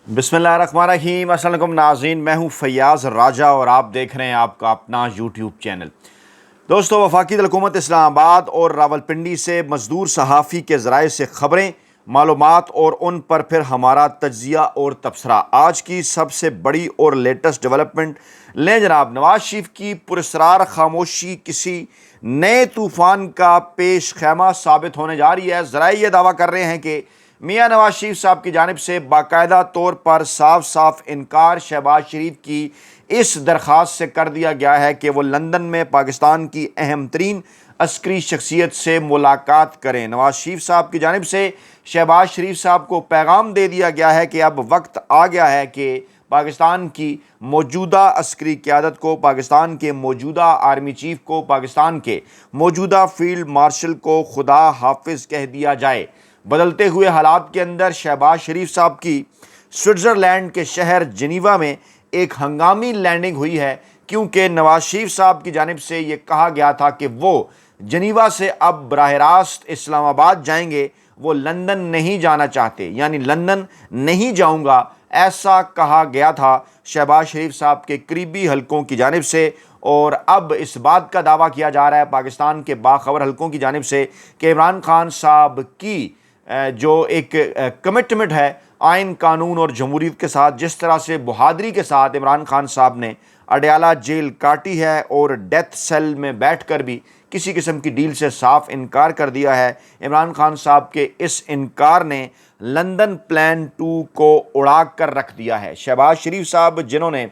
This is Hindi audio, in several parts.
बिस्मिल्लाहिर्रहमानिर्रहीम। अस्सलाम वालेकुम नाज़रीन, मैं हूं फैयाज़ राजा और आप देख रहे हैं आपका अपना यूट्यूब चैनल। दोस्तों, वफाकी हुकूमत इस्लामाबाद और रावलपिंडी से मजदूर सहाफ़ी के ज़राए से ख़बरें, मालूमात और उन पर फिर हमारा तज्ज़िया और तबसरा। आज की सबसे बड़ी और लेटेस्ट डेवलपमेंट लें जनाब। नवाज शरीफ की पुरस्रार खामोशी किसी नए तूफ़ान का पेश खैमा साबित होने जा रही है। ज़राए ये दावा कर रहे हैं कि मियाँ नवाज शरीफ साहब की जानिब से बाकायदा तौर पर साफ साफ इनकार शहबाज शरीफ की इस दरख्वास्त से कर दिया गया है कि वो लंदन में पाकिस्तान की अहम तरीन अस्करी शख्सियत से मुलाकात करें। नवाज शरीफ साहब की जानिब से शहबाज शरीफ साहब को पैगाम दे दिया गया है कि अब वक्त आ गया है कि पाकिस्तान की मौजूदा अस्करी क़यादत को, पाकिस्तान के मौजूदा आर्मी चीफ को, पाकिस्तान के मौजूदा फील्ड मार्शल को खुदा हाफिज कह दिया जाए। बदलते हुए हालात के अंदर शहबाज शरीफ साहब की स्विट्ज़रलैंड के शहर जिनीवा में एक हंगामी लैंडिंग हुई है, क्योंकि नवाज शरीफ साहब की जानिब से ये कहा गया था कि वो जिनीवा से अब बराह रास्त इस्लामाबाद जाएंगे, वो लंदन नहीं जाना चाहते, यानी लंदन नहीं जाऊंगा, ऐसा कहा गया था शहबाज शरीफ साहब के करीबी हलकों की जानिब से। और अब इस बात का दावा किया जा रहा है पाकिस्तान के बाखबर हलकों की जानिब से कि इमरान खान साहब की जो एक कमिटमेंट है आइन, कानून और जमहूरियत के साथ, जिस तरह से बहादुरी के साथ इमरान खान साहब ने अडयाला जेल काटी है और डेथ सेल में बैठकर भी किसी किस्म की डील से साफ इनकार कर दिया है, इमरान खान साहब के इस इनकार ने लंदन प्लान 2 को उड़ा कर रख दिया है। शहबाज शरीफ साहब जिन्होंने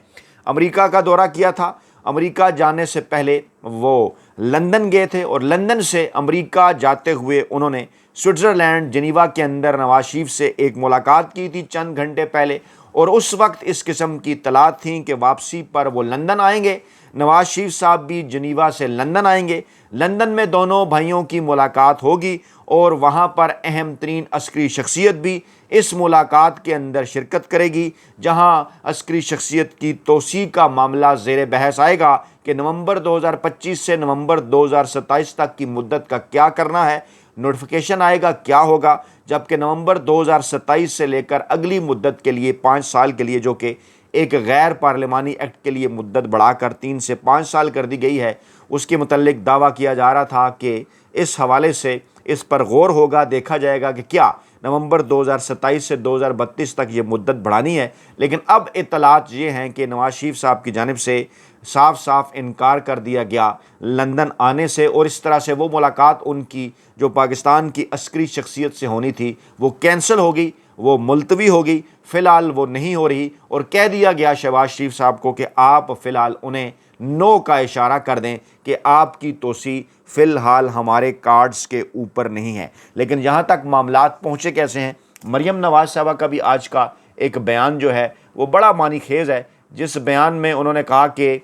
अमेरिका का दौरा किया था, अमेरिका जाने से पहले वो लंदन गए थे और लंदन से अमेरिका जाते हुए उन्होंने स्विट्ज़रलैंड जिनीवा के अंदर नवाज शरीफ से एक मुलाकात की थी चंद घंटे पहले, और उस वक्त इस किस्म की तलात थी कि वापसी पर वो लंदन आएंगे, नवाज शरीफ साहब भी जिनीवा से लंदन आएंगे, लंदन में दोनों भाइयों की मुलाकात होगी और वहाँ पर अहम तरीन अस्करी शख्सियत भी इस मुलाकात के अंदर शिरकत करेगी, जहाँ अस्करी शख्सियत की तोसी का मामला ज़ेर बहस आएगा कि नवंबर 2025 से नवंबर 2027 तक की मुद्दत का क्या करना है, नोटिफिकेशन आएगा क्या होगा, जबकि नवंबर 2027 से लेकर अगली मुद्दत के लिए 5 साल के लिए, जो कि एक गैर पार्लिमानी एक्ट के लिए मुद्दत बढ़ाकर 3 से 5 साल कर दी गई है, उसके मुतल्लिक दावा किया जा रहा था कि इस हवाले से इस पर गौर होगा, देखा जाएगा कि क्या नवंबर 2027 से 2032 तक ये मुद्दत बढ़ानी है। लेकिन अब इत्तलात ये हैं कि नवाज शरीफ साहब की जानिब से साफ साफ इनकार कर दिया गया लंदन आने से, और इस तरह से वो मुलाकात उनकी जो पाकिस्तान की अस्करी शख्सियत से होनी थी वो कैंसिल होगी, वो मुलतवी होगी, फ़िलहाल वो नहीं हो रही। और कह दिया गया शहबाज शरीफ साहब को कि आप फ़िलहाल उन्हें नो का इशारा कर दें कि आपकी तोसी फ़िलहाल हमारे कार्ड्स के ऊपर नहीं है। लेकिन यहाँ तक मामलात पहुँचे कैसे हैं, मरियम नवाज़ साहबा का भी आज का एक बयान जो है वो बड़ा मानी खेज़ है, जिस बयान में उन्होंने कहा कि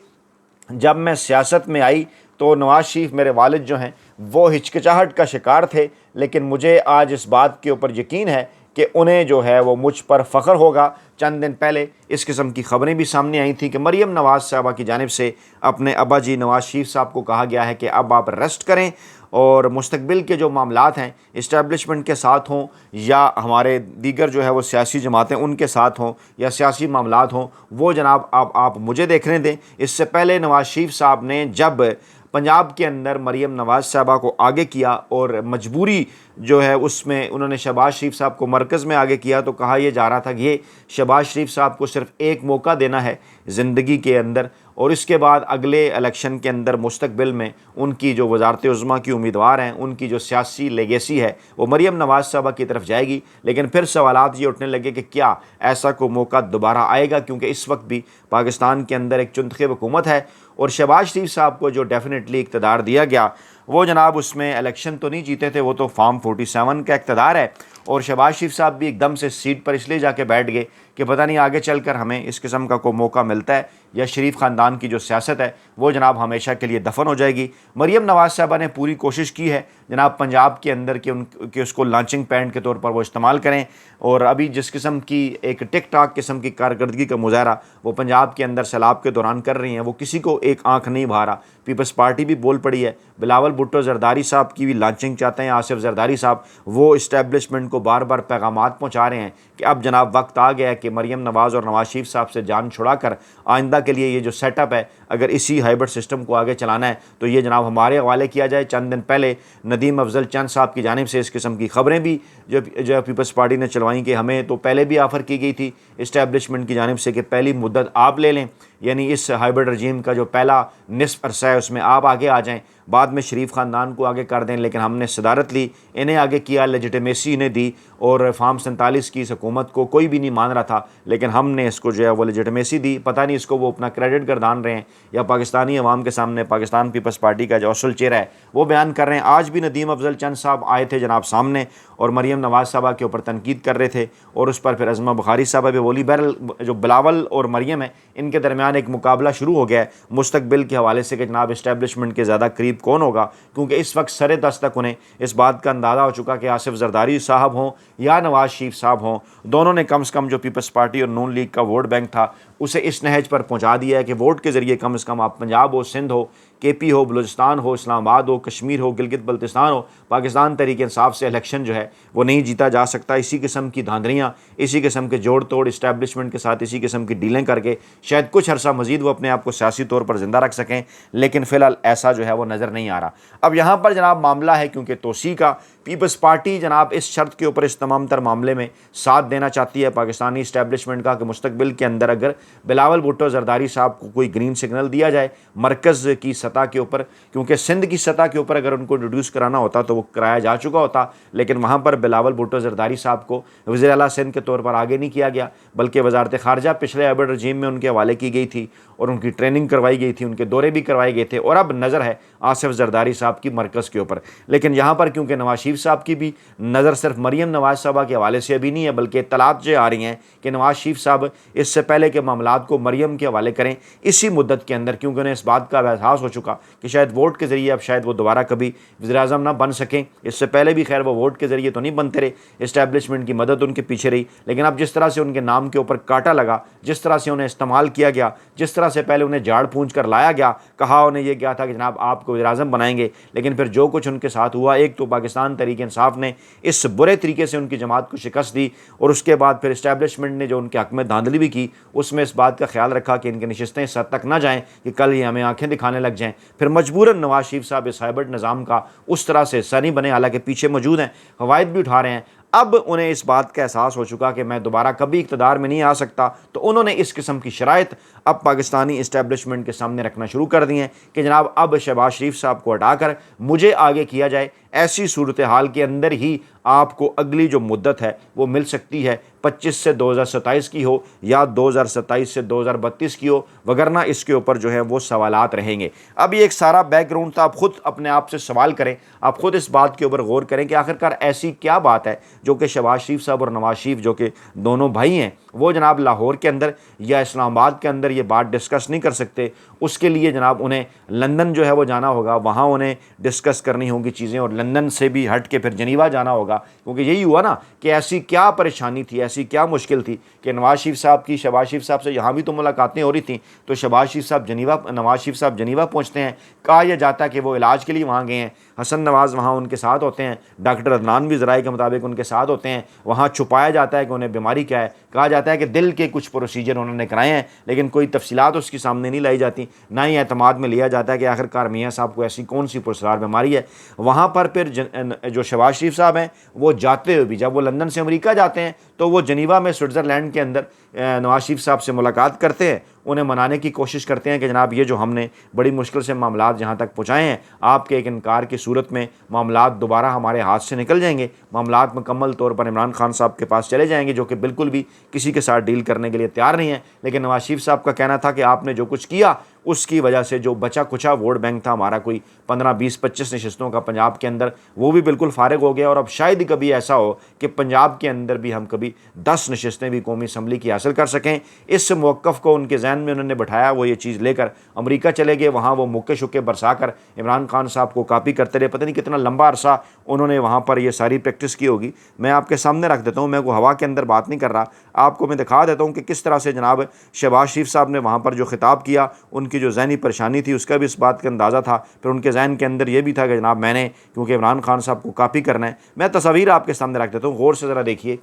जब मैं सियासत में आई तो नवाज शरीफ मेरे वालिद जो हैं वो हिचकिचाहट का शिकार थे, लेकिन मुझे आज इस बात के ऊपर यकीन है कि उन्हें जो है वो मुझ पर फ़ख्र होगा। चंद दिन पहले इस किस्म की ख़बरें भी सामने आई थी कि मरियम नवाज़ साहबा की जानिब से अपने अब्बा जी नवाज शरीफ साहब को कहा गया है कि अब आप रेस्ट करें और मुस्तकबिल के जो मामलात हैं इस्टेब्लिशमेंट के साथ हों या हमारे दीगर जो है वो सियासी जमातें उनके साथ हों या सियासी मामलात हों, वो जनाब आप मुझे देखने दें। इससे पहले नवाज शरीफ साहब ने जब पंजाब के अंदर मरियम नवाज़ साहबा को आगे किया और मजबूरी जो है उसमें उन्होंने शहबाज शरीफ साहब को मरकज़ में आगे किया, तो कहा यह जा रहा था कि ये शहबाज शरीफ साहब को सिर्फ एक मौका देना है ज़िंदगी के अंदर, और इसके बाद अगले इलेक्शन के अंदर मुस्तकबिल में उनकी जो वज़ारत उज़्मा की उम्मीदवार हैं, उनकी जो सियासी लेगेसी है वो मरियम नवाज़ साहबा की तरफ जाएगी। लेकिन फिर सवालात ये उठने लगे कि क्या ऐसा कोई मौका दोबारा आएगा, क्योंकि इस वक्त भी पाकिस्तान के अंदर एक चुंतखे हुकूमत है और शहबाज शरीफ साहब को जो डेफिनेटली इक़्तिदार दिया गया वो जनाब उसमें इलेक्शन तो नहीं जीते थे, वो तो फॉर्म 47 का इक़्तिदार है। और शहबाज शरीफ साहब भी एकदम से सीट पर इसलिए जाके बैठ गए कि पता नहीं आगे चलकर हमें इस किस्म का कोई मौका मिलता है या शरीफ ख़ानदान की जो सियासत है वो जनाब हमेशा के लिए दफन हो जाएगी। मरियम नवाज़ साहबा ने पूरी कोशिश की है जनाब पंजाब के अंदर कि उसको लॉन्चिंग पैड के तौर पर वो इस्तेमाल करें, और अभी जिस किस्म की एक टिक टाक किस्म की कारकर्दगी का मुजाहरा वो पंजाब के अंदर सैलाब के दौरान कर रही हैं, वो किसी को एक आँख नहीं भा रहा। पीपल्स पार्टी भी बोल पड़ी है, बिलावल भुट्टो जरदारी साहब की भी लॉन्चिंग चाहते हैं। आसिफ जरदारी साहब वो इस्टेब्लिशमेंट को बार बार पैगामात पहुँचा रहे हैं कि अब जनाब वक्त आ गया है कि मरीम नवाज़ और नवाज शरीफ साहब से जान छुड़ा कर आइंदा के लिए ये जो सेटअप है, अगर इसी हाइब्रिड सिस्टम को आगे चलाना है तो ये जनाब हमारे हवाले किया जाए। चंद दिन पहले नदीम अफजल चंद साहब की जानिब से इस किस्म की खबरें भी जो पीपल्स पार्टी ने चलवाई कि हमें तो पहले भी ऑफ़र की गई थी इस्टेब्लिशमेंट की जानिब से कि पहली मुद्दत आप ले लें, यानी इस हाइब्रिड रजीम का जो पहला निस्फ अरसा है उसमें आप आगे आ जाएं, बाद में शरीफ ख़ानदान को आगे कर दें। लेकिन हमने सदारत ली, इन्हें आगे किया, लेजिटिमेसी इन्हें दी और फार्म 47 की इस हुकूमत को कोई भी नहीं मान रहा था, लेकिन हमने इसको जो है वो लेजिटिमेसी दी। पता नहीं इसको वो अपना क्रेडिट गर्दान रहे हैं या पाकिस्तानी अवाम के सामने पाकिस्तान पीपल्स पार्टी का जो असल चेहरा है वो बयान कर रहे हैं। आज भी नदीम अफजल चंद साहब आए थे जनाब सामने और मरीम नवाज़ साहबा के ऊपर तनकीद कर रहे थे और उस पर फिर अज़मा बुखारी साहबा भी बोली। बहरहाल जो बिलावल और मरीम है इनके दरमियान एक मुकाबला शुरू हो गया है मुस्तकबिल के हवाले से कि जनाब इस्टेब्लिशमेंट के ज़्यादा करीब कौन होगा, क्योंकि इस वक्त सरे दस तक उन्हें इस बात का अंदाज़ा हो चुका कि आसिफ जरदारी साहब हों या नवाज शरीफ साहब हों, दोनों ने कम से कम जो पीपल्स पार्टी और नून लीग का वोट बैंक था उसे इस नहज पर पहुंचा दिया है कि वोट के ज़रिए कम से कम आप पंजाब हो, सिंध हो, KP हो, बलूचिस्तान हो, इस्लामाबाद हो, कश्मीर हो, गिलगित बल्तिस्तान हो, पाकिस्तान तहरीक इंसाफ से इलेक्शन जो है वो नहीं जीता जा सकता। इसी किस्म की धांधलियाँ, इसी किस्म के जोड़ तोड़ इस्टेब्लिशमेंट के साथ इसी किस्म की डीलें करके शायद कुछ अरसा मजीद वो अपने आप को सियासी तौर पर ज़िंदा रख सकें, लेकिन फ़िलहाल ऐसा जो है वो नज़र नहीं आ रहा। अब यहाँ पर जनाब मामला है क्योंकि तोसी का पीपल्स पार्टी जनाब इस शर्त के ऊपर इस तमाम तर मामले में साथ देना चाहती है पाकिस्तानी इस्टेब्लिशमेंट का कि मुस्तकबिल के अंदर अगर बिलावल भुट्टो जरदारी साहब को कोई ग्रीन सिग्नल दिया जाए मरकज़ की सतह के ऊपर, क्योंकि सिंध की सतह के ऊपर अगर उनको इंट्रोड्यूस कराना होता तो वो कराया जा चुका होता, लेकिन वहाँ पर बिलावल भुट्टो जरदारी साहब को वज़ीर आला सिंध के तौर पर आगे नहीं किया गया, बल्कि वजारत ख़ारजा पिछले हाइब्रिड रजीम में उनके हवाले की गई थी और उनकी ट्रेनिंग करवाई गई थी, उनके दौरे भी करवाए गए थे और अब नज़र है आसिफ जरदारी साहब की मरकज़ के ऊपर। लेकिन यहाँ पर क्योंकि नवाज शरीफ साहब की भी नज़र सिर्फ मरीम नवाज साहबा के हवाले से अभी नहीं है, बल्कि इत्तलात जो आ रही हैं कि नवाज शरीफ साहब इससे पहले के मामलात को मरीम के हवाले करें इसी मुद्दत के अंदर, क्योंकि उन्हें इस बात का एहसास हो चुका कि शायद वोट के ज़रिए अब शायद वो दोबारा कभी वज़ीर-ए-आज़म ना बन सकें। इससे पहले भी खैर वो वोट के ज़रिए तो नहीं बनते रहे, इस्टेब्लिशमेंट की मदद उनके पीछे रही, लेकिन अब जिस तरह से उनके नाम के ऊपर कांटा लगा, जिस तरह से उन्हें इस्तेमाल किया गया, जिस तरह से पहले उन्हें झाड़ पूंछ कर लाया गया, कहा उन्हें यह गया था कि जनाब आपको वज़ीर-ए-आज़म बनाएंगे, लेकिन फिर जो कुछ उनके साथ हुआ, एक तो पाकिस्तान तहरीक इंसाफ ने इस बुरे तरीके से उनकी जमात को शिकस्त दी और उसके बाद फिर इस्टेब्लिशमेंट ने जो उनके हक़ में धांधली भी की उसमें इस बात का ख्याल रखा कि इनकी नशिस्तें इस हद तक ना जाएँ कि कल ये हमें आंखें दिखाने लग जाएँ। फिर मजबूरन नवाज शरीफ साहब इस हाइब्रिड निज़ाम का उस तरह से हिस्सा नहीं बने, हालांकि पीछे मौजूद हैं, फ़वाइद भी उठा रहे हैं। अब उन्हें इस बात का एहसास हो चुका कि मैं दोबारा कभी इक़्तिदार में नहीं आ सकता, तो उन्होंने इस किस्म की शराइत अब पाकिस्तानी इस्टेब्लिशमेंट के सामने रखना शुरू कर दी हैं कि जनाब अब शहबाज शरीफ साहब को हटाकर मुझे आगे किया जाए। ऐसी सूरत हाल के अंदर ही आपको अगली जो मुद्दत है वो मिल सकती है, 25 से 2027 की हो या 2027 से 2032 की हो, वगरना इसके ऊपर जो है वो सवालात रहेंगे। अब ये एक सारा बैकग्राउंड था, आप ख़ुद अपने आप से सवाल करें, आप ख़ुद इस बात के ऊपर गौर करें कि आखिरकार ऐसी क्या बात है जो कि शहबाज शरीफ साहब और नवाज शरीफ जो कि दोनों भाई हैं वो जनाब लाहौर के अंदर या इस्लामाबाद के अंदर ये बात डिस्कस नहीं कर सकते। उसके लिए जनाब उन्हें लंदन जो है वो जाना होगा, वहाँ उन्हें डिस्कस करनी होंगी चीज़ें और लंदन से भी हट के फिर जनीवा जाना होगा, क्योंकि यही हुआ ना कि ऐसी क्या परेशानी थी, ऐसी क्या मुश्किल थी कि नवाज शरीफ साहब की शहबाज शरीफ साहब से यहाँ भी तो मुलाकातें हो रही थी, तो शहबाज शरीफ साहब नवाज शरीफ साहब जनीवा पहुँचते हैं, कहा यह जाता है कि वो इलाज के लिए वहाँ गए हैं, हसन नवाज़ वहाँ उनके साथ होते हैं, डॉक्टर अदनान भी ज़राए के मुताबिक उनके साथ होते हैं, वहाँ छुपाया जाता है कि उन्हें बीमारी क्या है, कहा जाता है कि दिल के कुछ प्रोसीजर उन्होंने कराए हैं, लेकिन कोई तफसीलात उसके सामने नहीं लाई जाती, ना ही एतमाद में लिया जाता है कि आखिरकार मियाँ साहब को ऐसी कौन सी पुरस्कार बीमारी है। वहाँ पर फिर जो शहबाज शरीफ साहब हैं वो जाते हुए भी, जब वो लंदन से अमेरिका जाते हैं तो वो जनीवा में स्विट्ज़रलैंड के अंदर नवाज शरीफ साहब से मुलाकात करते हैं, उन्हें मनाने की कोशिश करते हैं कि जनाब ये जो हमने बड़ी मुश्किल से मामलात जहाँ तक पहुँचाए हैं, आपके एक इनकार की सूरत में मामलात दोबारा हमारे हाथ से निकल जाएंगे, मामलात मुकम्मल तौर पर इमरान खान साहब के पास चले जाएंगे जो कि बिल्कुल भी किसी के साथ डील करने के लिए तैयार नहीं है। लेकिन नवाज शरीफ साहब का कहना था कि आपने जो कुछ किया उसकी वजह से जो बचा कुचा वोट बैंक था हमारा, कोई 15, 20, 25 नशिस्तों का पंजाब के अंदर, वो भी बिल्कुल फारिग हो गया और अब शायद ही कभी ऐसा हो कि पंजाब के अंदर भी हम कभी 10 नशिस्तें भी कौमी असम्बली की हासिल कर सकें। इस मौक़िफ़ को उनके जहन जहन में उन्होंने बैठाया वो ये चीज़ लेकर अमेरिका चले गए। वहाँ वो मुक्के शुक्के बरसा कर इमरान खान साहब को कापी करते रहे। पता नहीं कितना लंबा अरसा उन्होंने वहाँ पर ये सारी प्रैक्टिस की होगी। मैं आपके सामने रख देता हूँ, मैं को हवा के अंदर बात नहीं कर रहा, आपको मैं दिखा देता हूँ कि किस तरह से जनाब शहबाज शरीफ साहब ने वहाँ पर जो खिताब किया, उनकी जो ज़हनी परेशानी थी उसका भी इस बात का अंदाज़ा था। फिर उनके जहन के अंदर ये भी था कि जनाब मैंने क्योंकि इमरान खान साहब को कापी करना है। मैं तस्वीर आपके सामने रख देता हूँ, गौर से ज़रा देखिए,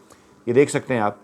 ये देख सकते हैं आप,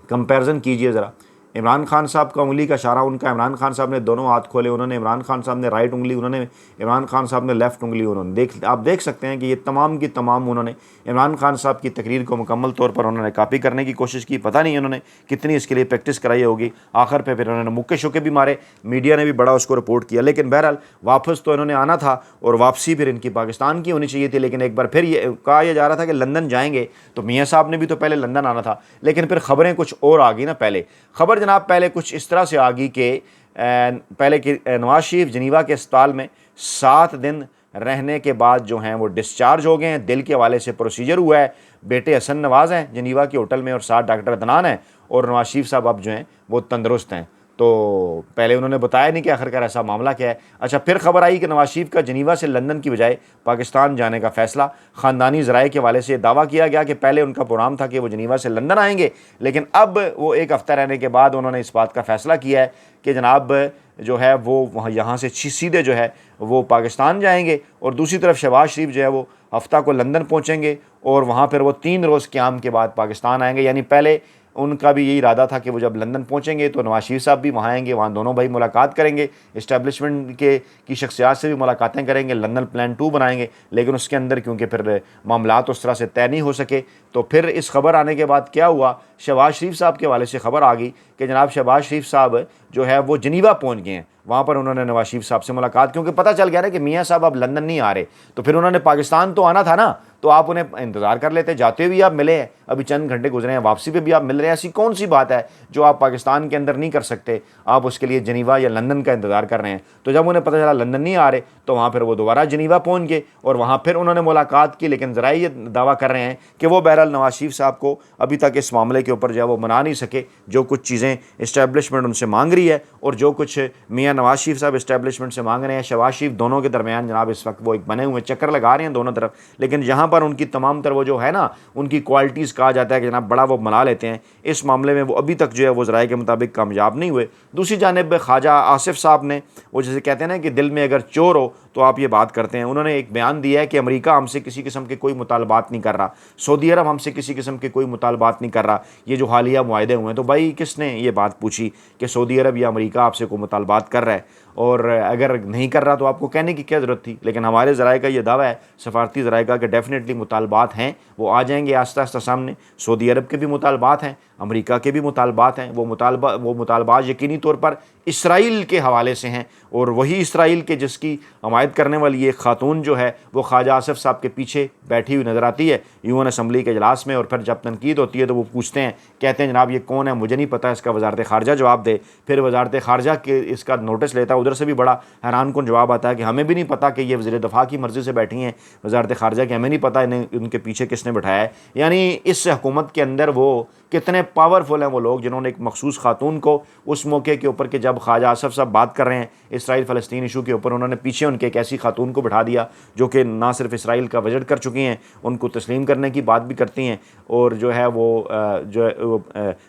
कंपैरिजन कीजिए ज़रा। इमरान खान साहब का उंगली का इशारा उनका, इमरान खान साहब ने दोनों हाथ खोले, उन्होंने इमरान खान साहब ने राइट उंगली, उन्होंने इमरान खान साहब ने लेफ़्ट उंगली, उन्होंने आप देख सकते हैं कि ये तमाम की तमाम उन्होंने इमरान खान साहब की तकरीर को मुकम्मल तौर पर उन्होंने कापी करने की कोशिश की। पता नहीं उन्होंने कितनी इसके लिए प्रैक्टिस कराई होगी। आखिर पे फिर उन्होंने मुक्के शुक्के भी मारे, मीडिया ने भी बड़ा उसको रिपोर्ट किया। लेकिन बहरहाल वापस तो इन्होंने आना था और वापसी फिर इनकी पाकिस्तान की होनी चाहिए थी। लेकिन एक बार फिर ये कहा यह जा रहा था कि लंदन जाएंगे, तो मियाँ साहब ने भी तो पहले लंदन आना था। लेकिन फिर ख़बरें कुछ और आ गई ना। पहले ख़बर जनाब पहले कुछ इस तरह से आ गई कि पहले कि नवाज शरीफ जनीवा के अस्पताल में 7 दिन रहने के बाद जो हैं वो डिस्चार्ज हो गए हैं। दिल के हवाले से प्रोसीजर हुआ है। बेटे हसन नवाज़ हैं जनीवा के होटल में और साथ डॉक्टर अदनान हैं और नवाज शरीफ साहब अब जो हैं वो तंदुरुस्त हैं। तो पहले उन्होंने बताया नहीं कि आखिरकार ऐसा मामला क्या है। अच्छा, फिर खबर आई कि नवाज शरीफ का जनीवा से लंदन की बजाय पाकिस्तान जाने का फ़ैसला। ख़ानदानी ज़राए के हवाले से दावा किया गया कि पहले उनका प्रोग्राम था कि वो जनीवा से लंदन आएंगे, लेकिन अब वो एक हफ़्ता रहने के बाद उन्होंने इस बात का फ़ैसला किया है कि जनाब जो है वो वहाँ यहाँ से सीधे जो है वो पाकिस्तान जाएंगे और दूसरी तरफ शहबाज शरीफ जो है वो हफ़्ता को लंदन पहुँचेंगे और वहाँ पर वो 3 रोज़ क़याम के बाद पाकिस्तान आएंगे। यानी पहले उनका भी यही इरादा था कि वो जब लंदन पहुंचेंगे तो नवाज शरीफ साहब भी वहाँ आएंगे, वहाँ दोनों भाई मुलाकात करेंगे, इस्टेब्लिशमेंट की शख्सियात से भी मुलाकातें करेंगे, लंदन प्लान 2 बनाएंगे। लेकिन उसके अंदर क्योंकि फिर मामलात उस तरह से तय नहीं हो सके, तो फिर इस खबर आने के बाद क्या हुआ, शहबाज शरीफ साहब के हवाले से खबर आ गई कि जनाब शहबाज शरीफ साहब जो है वो जनीवा पहुँच गए हैं। वहाँ पर उन्होंने नवाज शरीफ साहब से मुलाकात, क्योंकि पता चल गया ना कि मियाँ साहब अब लंदन नहीं आ रहे, तो फिर उन्होंने पाकिस्तान तो आना था ना, तो आप उन्हें इंतज़ार कर लेते। जाते हुए भी आप मिले हैं, अभी चंद घंटे गुजरे हैं, वापसी पे भी आप मिल रहे हैं। ऐसी कौन सी बात है जो आप पाकिस्तान के अंदर नहीं कर सकते, आप उसके लिए जनीवा या लंदन का इंतज़ार कर रहे हैं। तो जब उन्हें पता चला लंदन नहीं आ रहे, तो वहाँ फिर वो दोबारा जनीवा पहुँच गए और वहाँ फिर उन्होंने मुलाकात की। लेकिन ज़रा ये दावा कर रहे हैं कि वो बहरहाल नवाज शरीफ साहब को अभी तक इस मामले के ऊपर जो है वो मना नहीं सके। जो कुछ चीज़ें इस्टेब्लिशमेंट उनसे मांग रही है और जो कुछ मियाँ नवाज शरीफ साहब इस्टेब्लिशमेंट से मांग रहे हैं, शहबाज शरीफ, दोनों के दरमियान जनाब इस वक्त वो एक बने हुए चक्कर लगा रहे हैं दोनों तरफ। लेकिन यहाँ पर उनकी तमाम वो जो है ना उनकी क्वालिटीज़ कहा जाता है कि जनाब बड़ा वो मना लेते हैं, इस मामले में वो अभी तक जो है वो ज़राए के मुताबिक कामयाब नहीं हुए। दूसरी जानिब ख्वाजा आसिफ साहब ने, वो जैसे कहते हैं ना कि दिल में अगर चोर हो तो आप ये बात करते हैं, उन्होंने एक बयान दिया है कि अमेरिका हमसे किसी किस्म के कोई मुतालबात नहीं कर रहा, सऊदी अरब हमसे किसी किस्म के कोई मुतालबात नहीं कर रहा। ये जो हालिया मुआहदे हुए हैं, तो भाई किसने ये बात पूछी कि सऊदी अरब या अमेरिका आपसे कोई मुतालबात कर रहा है, और अगर नहीं कर रहा तो आपको कहने की क्या ज़रूरत थी। लेकिन हमारे ज़राए का ये दावा है, सफारती ज़राए का, कि डेफिनेटली मुतालबात हैं, वो आ जाएंगे आस्ता आस्ता सामने। सऊदी अरब के भी मुतालबात हैं, अमेरिका के भी मुतालबात हैं। वो मुतालबात यकीनी तौर पर इसराइल के हवाले से हैं, और वही इसराइल के जिसकी हमायत करने वाली एक खातून जो है वो ख्वाजा आसिफ साहब के पीछे बैठी हुई नज़र आती है यूएन असम्बली के इजलास में। और फिर जब तनकीद होती है तो वो पूछते हैं, कहते हैं जनाब ये कौन है, मुझे नहीं पता, इसका वजारत ख़ारजा जवाब दे। फिर वजारत ख़ारजा के इसका नोटिस लेता है, उधर से भी बड़ा हैरान कुन जवाब आता है कि हमें भी नहीं पता कि ये वज़ीर दफ़ा की मर्ज़ी से बैठी हैं वजारत ख़ारजा की, हमें नहीं पता इन्हें उनके पीछे किसने बैठाया है। यानी इस हुकूमत के अंदर वो कितने पावरफुल हैं वो लोग, जिन्होंने एक मखसूस खातून को उस मौके के ऊपर कि जब ख्वाजा आसिफ साहब बात कर रहे हैं इसराइल फ़लस्तीन इशू के ऊपर, उन्होंने पीछे उनके एक ऐसी खातून को बैठा दिया जो कि ना सिर्फ इसराइल का विजिट कर चुकी हैं, उनको तस्लीम करने की बात भी करती हैं, और जो है वो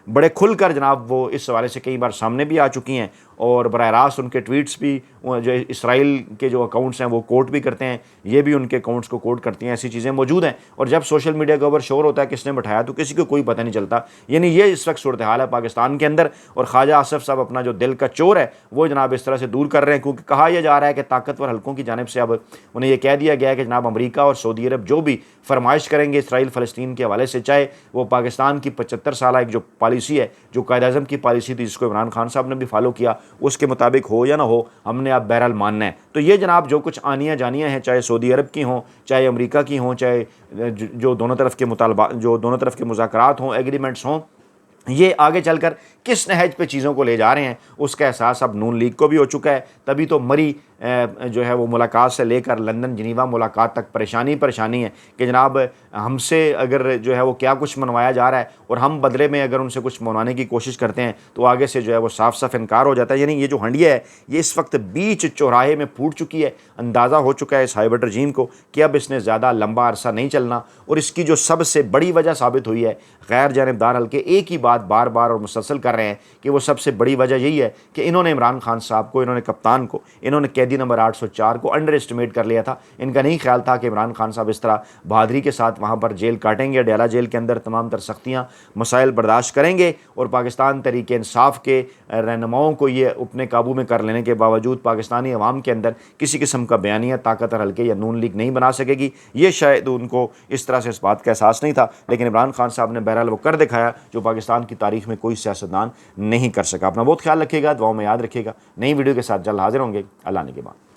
बड़े खुल कर जनाब वो इस हवाले से कई बार सामने भी आ चुकी हैं, और बराह रास्त उनके ट्वीट्स भी जो इसराइल के जो अकाउंट्स हैं वो कोट भी करते हैं, ये भी उनके अकाउंट्स को कोट करती हैं। ऐसी चीज़ें मौजूद हैं। और जब सोशल मीडिया के ऊपर शोर होता है किसने बैठाया, तो किसी को कोई पता नहीं चलता। यानी ये इस वक्त सूरत हाल है पाकिस्तान के अंदर। और ख्वाजा आसिफ साहब अपना जो दिल का चोर है वो जनाब इस तरह से दूर कर रहे हैं, क्योंकि कहा यह जा रहा है कि ताकतवर हल्कों की जानिब से अब उन्हें यह कह दिया गया है कि जनाब अमरीका और सऊदी अरब जो भी फरमाइश करेंगे इसराइल फ़लस्तीन के हवाले से, चाहे वो पाकिस्तान की 75 साल एक जो पॉलिसी है, जो कायद-ए-आज़म की पॉलिसी थी जिसको इमरान खान साहब ने भी फॉलो किया, उसके मुताबिक हो या ना हो, हमने अब बहरहाल मानना है। तो ये जनाब जो कुछ आनियाँ जानियाँ हैं, चाहे सऊदी अरब की हों, चाहे अमेरिका की हों, चाहे जो दोनों तरफ के मुतालबा, जो दोनों तरफ के मुज़ाकरात हों, एग्रीमेंट्स हों, ये आगे चलकर किस नहज पे चीज़ों को ले जा रहे हैं उसका एहसास अब नून लीग को भी हो चुका है। तभी तो मरी जो है वो मुलाकात से लेकर लंदन जिनीवा मुलाकात तक परेशानी है कि जनाब हमसे अगर जो है वो क्या कुछ मनवाया जा रहा है और हम बदले में अगर उनसे कुछ मनवाने की कोशिश करते हैं तो आगे से जो है वो साफ साफ इनकार हो जाता है। यानी ये जो हंडिया है ये इस वक्त बीच चौराहे में फूट चुकी है। अंदाज़ा हो चुका है इस हाइब्रिड रजीम को कि अब इसने ज़्यादा लंबा अरसा नहीं चलना। और इसकी जो सबसे बड़ी वजह साबित हुई है, गैर जानिबदार हल्के एक ही बात बार बार और मुसलसल कर रहे हैं कि वो सबसे बड़ी वजह यही है कि इन्होंने इमरान खान साहब को, इन्होंने कप्तान को, इन्होंने कैदी नंबर 804 को अंडर एस्टिमेट कर लिया था। इनका नहीं ख्याल था कि इमरान खान साहब इस तरह बहादुरी के साथ वहाँ पर जेल काटेंगे, अडयाला जेल के अंदर तमाम तर सख्तियाँ मसाइल बर्दाश्त करेंगे और पाकिस्तान तहरीक इंसाफ के रहनुमाओं को ये अपने काबू में कर लेने के बावजूद पाकिस्तानी अवाम के अंदर किसी किस्म का बयानिया ताकत और हल्के या नून लीग नहीं बना सकेगी। ये शायद उनको इस तरह से इस बात का एहसास नहीं था, लेकिन इमरान खान साहब ने बहरहाल वो कर दिखाया जो पाकिस्तान की तारीख में कोई सियासतदान नहीं कर सका। अपना बहुत ख्याल रखिएगा, दुआओं में याद रखिएगा। नई वीडियो के साथ जल्द हाजिर होंगे। अल्लाह ने के बाद।